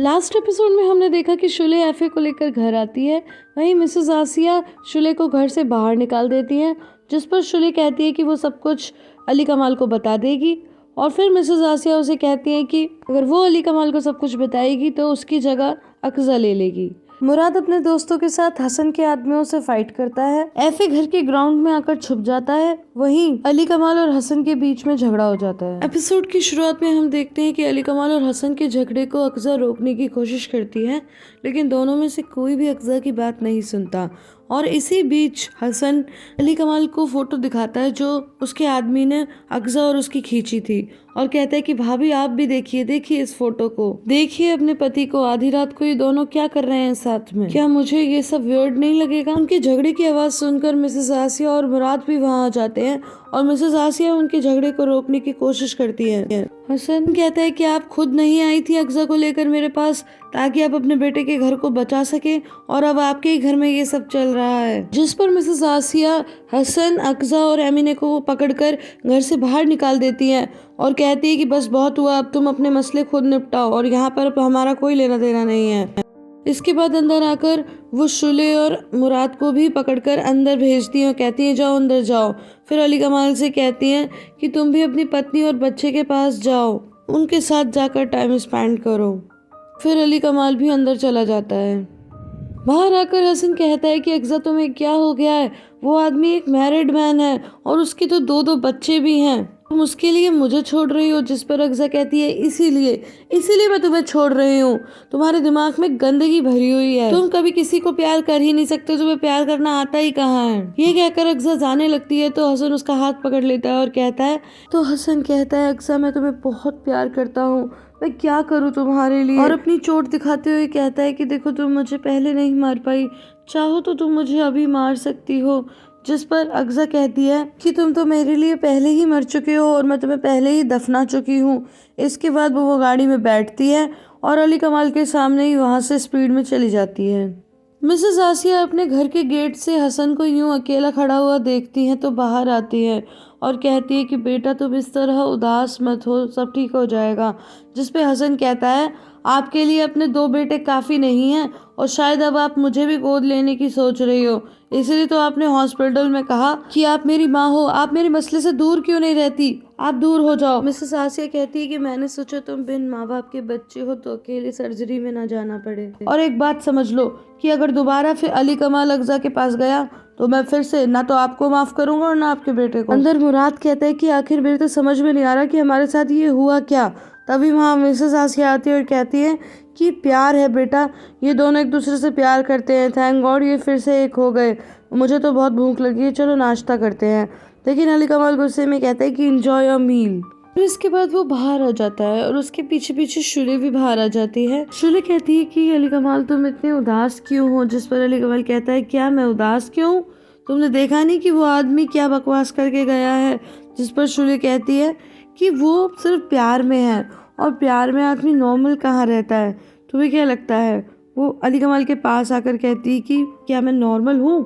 Last episode में हमने देखा कि शुले एफे को लेकर घर आती है। वहीं मिसेस आसिया शुले को घर से बाहर निकाल देती हैं, जिस पर शुले कहती है कि वो सब कुछ अली कमाल को बता देगी। और फिर मिसेस आसिया उसे कहती है कि अगर वो अली कमाल को सब कुछ बताएगी तो उसकी जगह अक्जा ले लेगी। मुराद अपने दोस्तों के साथ हसन के आदमियों से फाइट करता है। एफे घर के ग्राउंड में आकर छुप जाता है। वहीं अली कमाल और हसन के बीच में झगड़ा हो जाता है। एपिसोड की शुरुआत में हम देखते हैं कि अली कमाल और हसन के झगड़े को अक्जा रोकने की कोशिश करती है, लेकिन दोनों में से कोई भी अक्जा की बात नहीं सुनता। और इसी बीच हसन अली कमाल को फोटो दिखाता है जो उसके आदमी ने अक्जा और उसकी खींची थी, और कहता है कि भाभी आप भी देखिए इस फोटो को, देखिए अपने पति को, आधी रात को ये दोनों क्या कर रहे हैं साथ में, क्या मुझे ये सब वियर्ड नहीं लगेगा। उनके झगड़े की आवाज सुनकर मिसेस आसिया और मुराद भी वहां आ जाते हैं और मिसेस आसिया उनके झगड़े को रोकने की कोशिश करती है। हसन कहता है कि आप खुद नहीं आई थी अक्जा को लेकर मेरे पास ताकि आप अपने बेटे के घर को बचा सके, और अब आपके ही घर में ये सब चल रहा है। जिस पर मिसेस आसिया हसन, अक्जा और एमिने को पकड़कर घर से बाहर निकाल देती हैं और कहती है कि बस बहुत हुआ, अब तुम अपने मसले खुद निपटाओ और यहाँ पर अब हमारा कोई लेना देना नहीं है। इसके बाद अंदर आकर वो शुले और मुराद को भी पकड़कर अंदर भेजती हैं और कहती हैं जाओ अंदर जाओ। फिर अली कमाल से कहती हैं कि तुम भी अपनी पत्नी और बच्चे के पास जाओ, उनके साथ जाकर टाइम स्पेंड करो। फिर अली कमाल भी अंदर चला जाता है। बाहर आकर हसन कहता है कि अक्जा तुम्हें क्या हो गया है, वो आदमी एक मैरिड मैन है और उसके तो दो बच्चे भी हैं, तुम उसके लिए मुझे छोड़ रही हो। जिस पर अक्जा कहती है इसीलिए मैं तुम्हें छोड़ रही हूँ, तुम्हारे दिमाग में गंदगी भरी हुई है, तुम कभी किसी को प्यार कर ही नहीं सकते, तुम्हें प्यार करना आता ही कहाँ है। ये कहकर अक्जा जाने लगती है तो हसन उसका हाथ पकड़ लेता है और कहता है अक्जा मैं तुम्हें बहुत प्यार करता हूँ, मैं क्या करूँ तुम्हारे लिए। और अपनी चोट दिखाते हुए कहता है कि देखो तुम मुझे पहले नहीं मार पाई, चाहो तो तुम मुझे अभी मार सकती हो। जिस पर अक्जा कहती है कि तुम तो मेरे लिए पहले ही मर चुके हो और मैं तुम्हें पहले ही दफना चुकी हूँ। इसके बाद वो गाड़ी में बैठती है और अली कमाल के सामने ही वहाँ से स्पीड में चली जाती है। मिसेस आसिया अपने घर के गेट से हसन को यूं अकेला खड़ा हुआ देखती हैं तो बाहर आती है और कहती है कि बेटा तुम इस तरह उदास मत हो, सब ठीक हो जाएगा। जिस पे हसन कहता है आपके लिए अपने 2 बेटे काफ़ी नहीं हैं और शायद अब आप मुझे भी गोद लेने की सोच रही हो, इसलिए तो आपने हॉस्पिटल में कहा कि आप मेरी माँ हो, आप मेरे मसले से दूर क्यों नहीं रहती, आप दूर हो जाओ। मिसेस आसिया कहती है कि मैंने सोचा तुम बिन माँ बाप के बच्चे हो तो अकेले सर्जरी में ना जाना पड़े। और एक बात समझ लो कि अगर दोबारा फिर अली कमाल अक्जा के पास गया तो मैं फिर से ना तो आपको माफ करूंगा और ना आपके बेटे को। अंदर मुराद कहता है कि आखिर मेरे तो समझ में नहीं आ रहा कि हमारे साथ ये हुआ क्या। तभी वहाँ मिसेस आसिया आती है और कहती है कि प्यार है बेटा, ये दोनों एक दूसरे से प्यार करते हैं, थैंक गॉड ये फिर से एक हो गए। मुझे तो बहुत भूख लगी है, चलो नाश्ता करते हैं। लेकिन अली कमाल गुस्से में कहता है कि एंजॉय योर मील। फिर इसके बाद वो बाहर आ जाता है और उसके पीछे पीछे शुले भी बाहर आ जाती है। शुले कहती है कि अली कमाल तुम इतने उदास क्यों हो। जिस पर अली कमाल कहता है क्या मैं उदास क्यों, तुमने देखा नहीं कि वो आदमी क्या बकवास करके गया है। जिस पर शुले कहती है कि वो सिर्फ प्यार में है और प्यार में आदमी नॉर्मल कहाँ रहता है, तुम्हें क्या लगता है। वो अली कमाल के पास आकर कहती है कि क्या मैं नॉर्मल हूँ।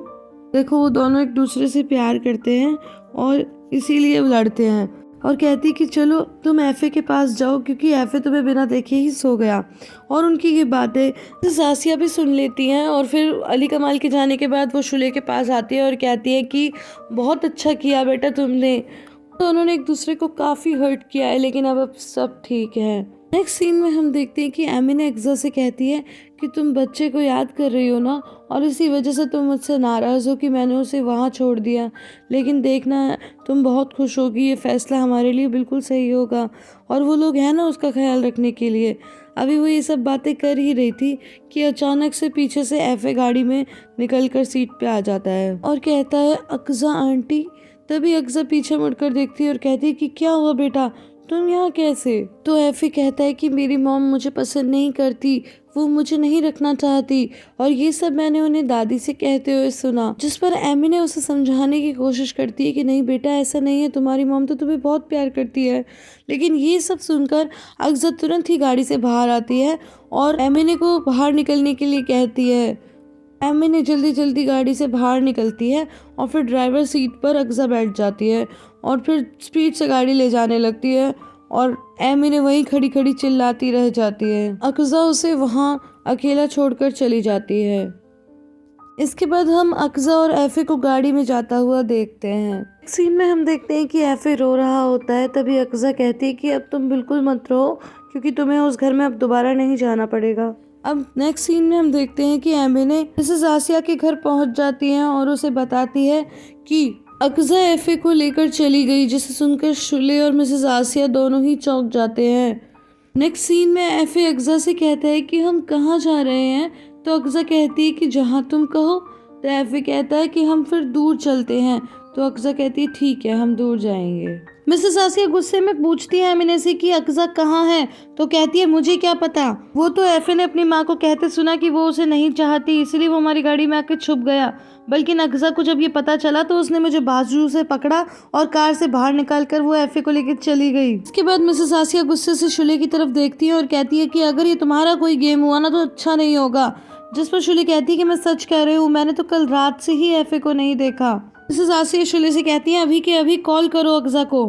देखो वो दोनों एक दूसरे से प्यार करते हैं और इसीलिए लड़ते हैं। और कहती कि चलो तुम एफे के पास जाओ क्योंकि एफे तुम्हें बिना देखे ही सो गया। और उनकी ये बातें सासिया भी सुन लेती हैं और फिर अली कमाल के जाने के बाद वो शुले के पास आती है और कहती है कि बहुत अच्छा किया बेटा तुमने। तो उन्होंने एक दूसरे को काफ़ी हर्ट किया है लेकिन अब सब ठीक है। नेक्स्ट सीन में हम देखते हैं कि एमिने अक्जा से कहती है कि तुम बच्चे को याद कर रही हो ना और इसी वजह से तुम मुझसे नाराज़ हो कि मैंने उसे वहाँ छोड़ दिया, लेकिन देखना तुम बहुत खुश होगी, ये फैसला हमारे लिए बिल्कुल सही होगा और वो लोग हैं ना उसका ख्याल रखने के लिए। अभी वो ये सब बातें कर ही रही थी कि अचानक से पीछे से एफे गाड़ी में निकल कर सीट पे आ जाता है और कहता है अक्जा आंटी। तभी अक्जा पीछे मुड़कर देखती है और कहती है कि क्या हुआ बेटा, तुम यहाँ कैसे। तो एफे कहता है कि मेरी मॉम मुझे पसंद नहीं करती, वो मुझे नहीं रखना चाहती और ये सब मैंने उन्हें दादी से कहते हुए सुना। जिस पर एमी ने उसे समझाने की कोशिश करती है कि नहीं बेटा ऐसा नहीं है, तुम्हारी मॉम तो तुम्हें बहुत प्यार करती है। लेकिन ये सब सुनकर अक्जा तुरंत ही गाड़ी से बाहर आती है और एमिने को बाहर निकलने के लिए कहती है। एमिने जल्दी जल्दी गाड़ी से बाहर निकलती है और फिर ड्राइवर सीट पर अक्जा बैठ जाती है और फिर स्पीड से गाड़ी ले जाने लगती है और एमिने वहीं खड़ी खड़ी चिल्लाती रह जाती है। अक़ज़ा उसे वहाँ अकेला छोड़कर चली जाती है। इसके बाद हम अक़ज़ा और ऐफ़े को गाड़ी में जाता हुआ देखते हैं। एक सीन में हम देखते हैं कि ऐफ़े रो रहा होता है, तभी अक़ज़ा कहती है कि अब तुम बिल्कुल मत रो, क्योंकि तुम्हें उस घर में अब दोबारा नहीं जाना पड़ेगा। अब नेक्स्ट सीन में हम देखते हैं कि एमिने मिसेस आसिया के घर पहुंच जाती है और उसे बताती है कि अक़ज़ा ऐफ़े को लेकर चली गई, जिसे सुनकर शुले और मिसेस आसिया दोनों ही चौंक जाते हैं। नेक्स्ट सीन में ऐफ़े अक़ज़ा से कहता है कि हम कहाँ जा रहे हैं, तो अक़ज़ा कहती है कि जहाँ तुम कहो। तो ऐफ़े कहता है कि हम फिर दूर चलते हैं। तो अक़ज़ा कहती है ठीक है, हम दूर जाएंगे। मिसेस आसिया गुस्से में पूछती है एमिने से कि अक़ज़ा कहाँ है, तो कहती है मुझे क्या पता, वो तो ऐफ़े ने अपनी माँ को कहते सुना कि वो उसे नहीं चाहती, इसलिए वो हमारी गाड़ी में आके छुप गया। बल्कि अक़ज़ा को जब ये पता चला तो उसने मुझे बाजू से पकड़ा और कार से बाहर निकाल कर वो ऐफ़े को लेकर चली गई। इसके बाद मिसेस आसिया गुस्से से शुले की तरफ देखती है और कहती है कि अगर ये तुम्हारा कोई गेम हुआ ना तो अच्छा नहीं होगा। जिस पर शुले कहती है कि मैं सच कह रही हूँ, मैंने तो कल रात से ही ऐफ़े को नहीं देखा। मिसेस आसिया शुले से कहती है अभी के अभी कॉल करो अक़ज़ा को।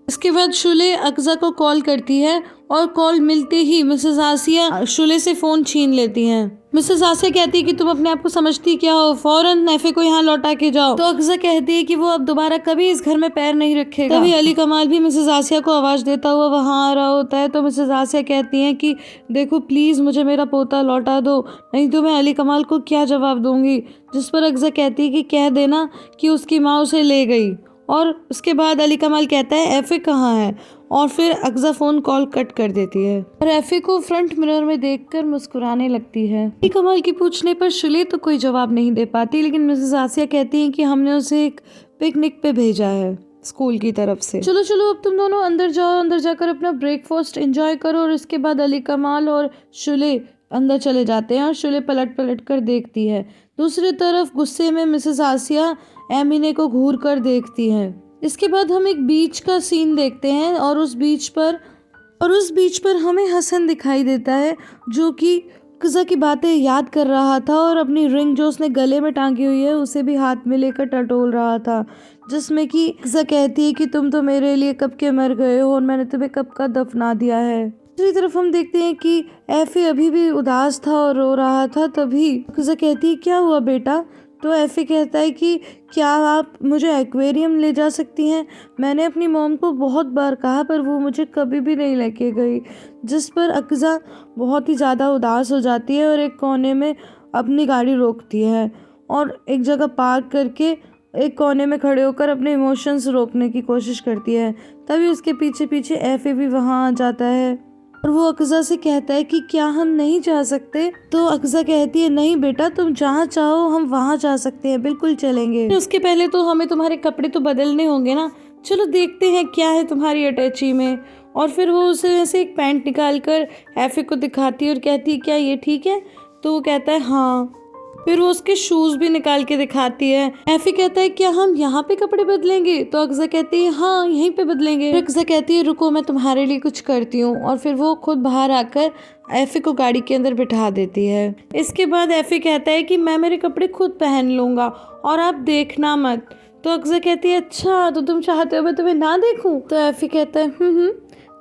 इसके बाद शुले अक़ज़ा को कॉल करती है और कॉल मिलते ही मिसेस आसिया शुले से फ़ोन छीन लेती हैं। मिसेस आसिया कहती है कि तुम अपने आप को समझती क्या हो, फौरन ऐफ़े को यहाँ लौटा के जाओ। तो अक़ज़ा कहती है कि वो अब दोबारा कभी इस घर में पैर नहीं रखेगा। तभी अली कमाल भी मिसेस आसिया को आवाज़ देता हुआ वहाँ आ रहा होता है। तो मिसेस आसिया कहती हैं कि देखो प्लीज़ मुझे मेरा पोता लौटा दो, नहीं तो मैं अली कमाल को क्या जवाब दूंगी। जिस पर अक़ज़ा कहती है कि कह देना कि उसकी माँ उसे ले गई। और उसके बाद अली कमाल कहता है ऐफ़े कहाँ है, और फिर अक़ज़ा फ़ोन कॉल कट कर देती है और ऐफ़े को फ्रंट मिरर में देखकर मुस्कुराने लगती है। अली कमाल की पूछने पर शुले तो कोई जवाब नहीं दे पाती, लेकिन मिसेस आसिया कहती हैं कि हमने उसे एक पिकनिक पे भेजा है स्कूल की तरफ से। चलो चलो अब तुम दोनों अंदर जाओ, अंदर जाकर अपना ब्रेकफास्ट एंजॉय करो। और इसके बाद अली कमाल और शुले अंदर चले जाते हैं और शुले पलट पलट कर देखती है। दूसरी तरफ गुस्से में मिसेस आसिया एमिने को घूर कर देखती है। इसके बाद हम एक बीच का सीन देखते हैं और उस बीच पर हमें हसन दिखाई देता है, जो कि अक़ज़ा की बातें याद कर रहा था और अपनी रिंग जो उसने गले में टांगी हुई है उसे भी हाथ में लेकर टटोल रहा था, जिसमें कि अक़ज़ा कहती है कि तुम तो मेरे लिए कब के मर गए हो और मैंने तुम्हें कब का दफना दिया है। दूसरी तरफ हम देखते हैं कि ऐफ़े अभी भी उदास था और रो रहा था। तभी अक़ज़ा कहती है क्या हुआ बेटा। तो ऐफ़े कहता है कि क्या आप मुझे एक्वेरियम ले जा सकती हैं, मैंने अपनी मॉम को बहुत बार कहा पर वो मुझे कभी भी नहीं लेके गई। जिस पर अक़ज़ा बहुत ही ज़्यादा उदास हो जाती है और एक कोने में अपनी गाड़ी रोकती है और एक जगह पार्क करके एक कोने में खड़े होकर अपने इमोशंस रोकने की कोशिश करती है। तभी उसके पीछे पीछे ऐफ़े भी वहाँ आ जाता है और वो अक़ज़ा से कहता है कि क्या हम नहीं जा सकते। तो अक़ज़ा कहती है नहीं बेटा, तुम जहाँ चाहो हम वहाँ जा सकते हैं, बिल्कुल चलेंगे। उसके पहले तो हमें तुम्हारे कपड़े तो बदलने होंगे ना, चलो देखते हैं क्या है तुम्हारी अटैची में। और फिर वो उसे ऐसे एक पैंट निकाल कर ऐफ़े को दिखाती है और कहती है क्या ये ठीक है। तो वो कहता है हाँ। फिर वो उसके शूज भी निकाल के दिखाती है। ऐफ़े कहता है क्या हम यहाँ पे कपड़े बदलेंगे। तो अक़ज़ा कहती है हाँ यहीं पे बदलेंगे। फिर अक़ज़ा कहती है रुको मैं तुम्हारे लिए कुछ करती हूँ, और फिर वो खुद बाहर आकर ऐफ़े को गाड़ी के अंदर बिठा देती है। इसके बाद ऐफ़े कहता है कि मैं मेरे कपड़े खुद पहन लूँगा और आप देखना मत। तो अक़ज़ा कहती है अच्छा तो तुम चाहते हो मैं तुम्हें ना देखूँ। तो ऐफ़े कहता है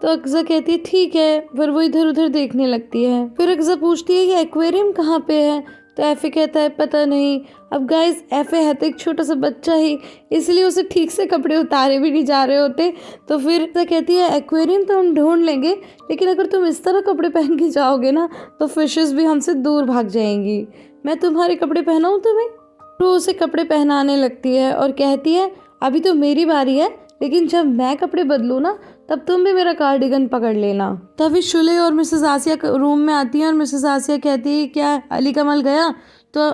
तो अक़ज़ा कहती है ठीक है। फिर वो इधर उधर देखने लगती है। फिर अक़ज़ा पूछती है कि एक्वेरियम कहाँ पे है। तो ऐफ़े कहता है पता नहीं। अब गाइस ऐफ़े है तो एक छोटा सा बच्चा ही, इसलिए उसे ठीक से कपड़े उतारे भी नहीं जा रहे होते। तो फिर तो कहती है एक्वेरियम तो हम ढूंढ लेंगे, लेकिन अगर तुम इस तरह कपड़े पहन के जाओगे ना तो फिशेस भी हमसे दूर भाग जाएंगी। मैं तुम्हारे कपड़े पहनाऊँ तुम्हें। तो उसे कपड़े पहनाने लगती है और कहती है अभी तो मेरी बारी है, लेकिन जब मैं कपड़े बदलूँ ना तब तुम भी मेरा कार्डिगन पकड़ लेना। तभी शुले और मिसेस आसिया रूम में आती हैं और मिसेस आसिया कहती है क्या अली कमाल गया। तो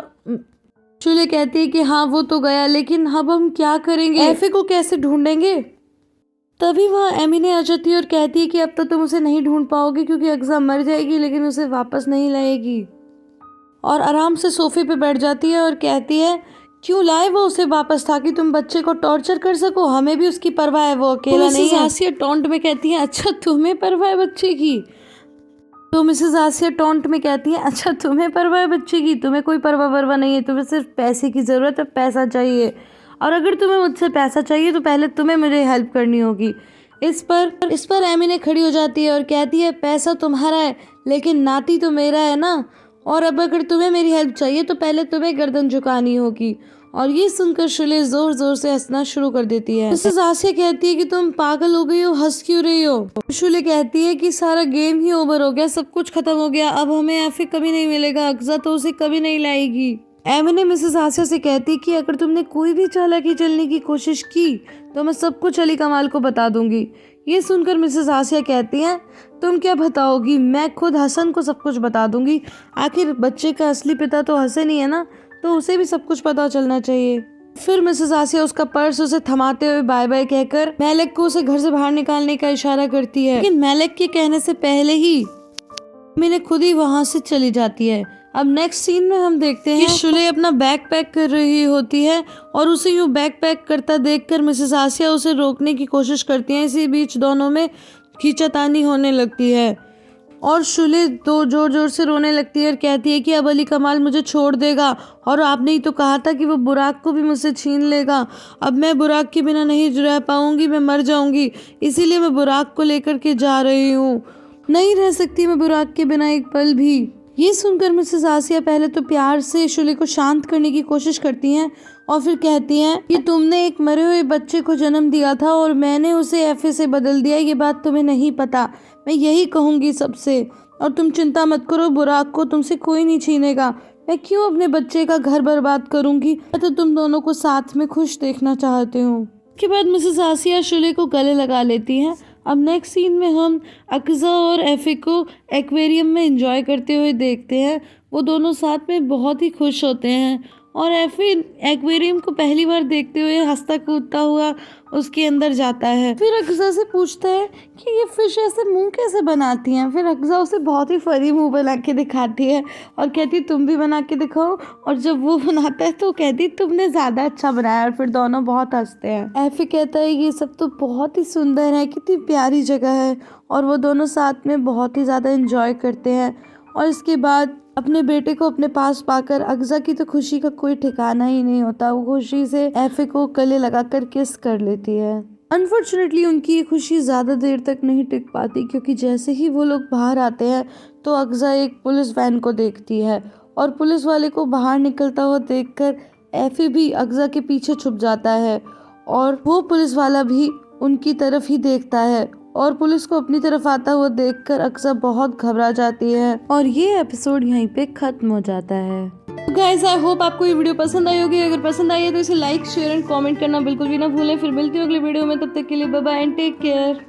शुले कहती है कि हाँ वो तो गया, लेकिन अब हम क्या करेंगे, ऐफ़े को कैसे ढूंढेंगे। तभी वहाँ एमिने आ जाती है और कहती है कि अब तो तुम उसे नहीं ढूंढ पाओगे क्योंकि अक़ज़ा मर जाएगी, लेकिन उसे वापस नहीं लाएगी। और आराम से सोफे पे बैठ जाती है और कहती है क्यों लाए वो उसे वापस, ताकि तुम बच्चे को टॉर्चर कर सको, हमें भी उसकी परवाह है, वो अकेला नहीं है। आसिया टॉन्ट में कहती है अच्छा तुम्हें परवाह है बच्चे की। तो मिसेस आसिया टॉन्ट में कहती है अच्छा तुम्हें परवाह है बच्चे की, तुम्हें कोई परवाह नहीं है, तुम्हें सिर्फ पैसे की ज़रूरत है, पैसा चाहिए, और अगर तुम्हें मुझसे पैसा चाहिए तो पहले तुम्हें मुझे हेल्प करनी होगी। इस पर एमिने खड़ी हो जाती है और कहती है पैसा तुम्हारा है लेकिन नाती तो मेरा है ना, और अब अगर तुम्हें मेरी हेल्प चाहिए तो पहले तुम्हें गर्दन झुकानी होगी। और ये सुनकर शुले जोर जोर से हंसना शुरू कर देती है। मिसेस आसिया कहती है कि तुम पागल हो गई हो, हंस क्यों रही हो। शुले कहती है कि सारा गेम ही ओवर हो गया, सब कुछ खत्म हो गया, अब हमें ऐफे कभी नहीं मिलेगा, अक्सा तो उसे कभी नहीं लाएगी। एमिने मिसेस आसिया से कहती कि अगर तुमने कोई भी चालाकी चलने की कोशिश की तो मैं सब कुछ अली कमाल को बता दूंगी। ये सुनकर मिसेस आसिया कहती हैं तुम क्या बताओगी, मैं खुद हसन को सब कुछ बता दूंगी, आखिर बच्चे का असली पिता तो हसन ही है ना, तो उसे भी सब कुछ पता चलना चाहिए। फिर मिसेस आसिया उसका पर्स उसे थमाते हुए बाय बाय कहकर मेलेक को उसे घर से बाहर निकालने का इशारा करती है, लेकिन मेलेक के कहने से पहले ही मैंने खुद ही वहां से चली जाती है। अब नेक्स्ट सीन में हम देखते हैं कि शुले अपना बैग पैक कर रही होती है और उसे यूं बैग पैक करता देखकर मिसेस आसिया उसे रोकने की कोशिश करती है। इसी बीच दोनों में खींचातानी होने लगती है और शुले तो जोर जोर से रोने लगती है और कहती है कि अब अली कमाल मुझे छोड़ देगा और आपने ही तो कहा था कि वो बुराक को भी मुझसे छीन लेगा, अब मैं बुराक के बिना नहीं रह पाऊंगी, मैं मर जाऊंगी, इसीलिए मैं बुराक को लेकर के जा रही हूँ, नहीं रह सकती मैं बुराक के बिना एक पल भी। ये सुनकर मिसेस आसिया पहले तो प्यार से शुले को शांत करने की कोशिश करती हैं और फिर कहती हैं कि तुमने एक मरे हुए बच्चे को जन्म दिया था और मैंने उसे एफए से बदल दिया, ये बात तुम्हें नहीं पता, मैं यही कहूँगी सबसे, और तुम चिंता मत करो, बुराक को तुमसे कोई नहीं छीनेगा, मैं क्यों अपने बच्चे का घर बर्बाद करूँगी, मैं तो तुम दोनों को साथ में खुश देखना चाहती हूँ। उसके बाद मिसेस आसिया शुले को गले लगा लेती हैं। अब नेक्स्ट सीन में हम अक्सा और एफे को एक्वेरियम में एंजॉय करते हुए देखते हैं। वो दोनों साथ में बहुत ही खुश होते हैं और एफे एक्वेरियम को पहली बार देखते हुए हंसता कूदता हुआ उसके अंदर जाता है। फिर अक्सा से पूछता है कि ये फिश ऐसे मुंह कैसे बनाती हैं। फिर अक्सा उसे बहुत ही फनी मुंह बना के दिखाती है और कहती तुम भी बना के दिखाओ, और जब वो बनाता है तो कहती तुमने ज़्यादा अच्छा बनाया, और फिर दोनों बहुत हंसते हैं। एफे कहता है ये सब तो बहुत ही सुंदर है, कितनी प्यारी जगह है, और वो दोनों साथ में बहुत ही ज़्यादा इंजॉय करते हैं। और इसके बाद अपने बेटे को अपने पास पाकर अक्सा की तो खुशी का कोई ठिकाना ही नहीं होता, वो खुशी से एफे को गले लगाकर किस कर लेती है। अनफॉर्चुनेटली उनकी ये खुशी ज़्यादा देर तक नहीं टिक पाती, क्योंकि जैसे ही वो लोग बाहर आते हैं तो अक्सा एक पुलिस वैन को देखती है और पुलिस वाले को बाहर निकलता हुआ देखकर एफे भी अक्सा के पीछे छुप जाता है और वो पुलिस वाला भी उनकी तरफ ही देखता है और पुलिस को अपनी तरफ आता हुआ देखकर अक्सा बहुत घबरा जाती है और ये एपिसोड यहीं पे खत्म हो जाता है। गाइस आई होप आपको ये वीडियो पसंद आई होगी, अगर पसंद आई है तो इसे लाइक शेयर एंड कमेंट करना बिल्कुल भी ना भूलें। फिर मिलती हूँ अगले वीडियो में, तब तक के लिए bye bye and take care.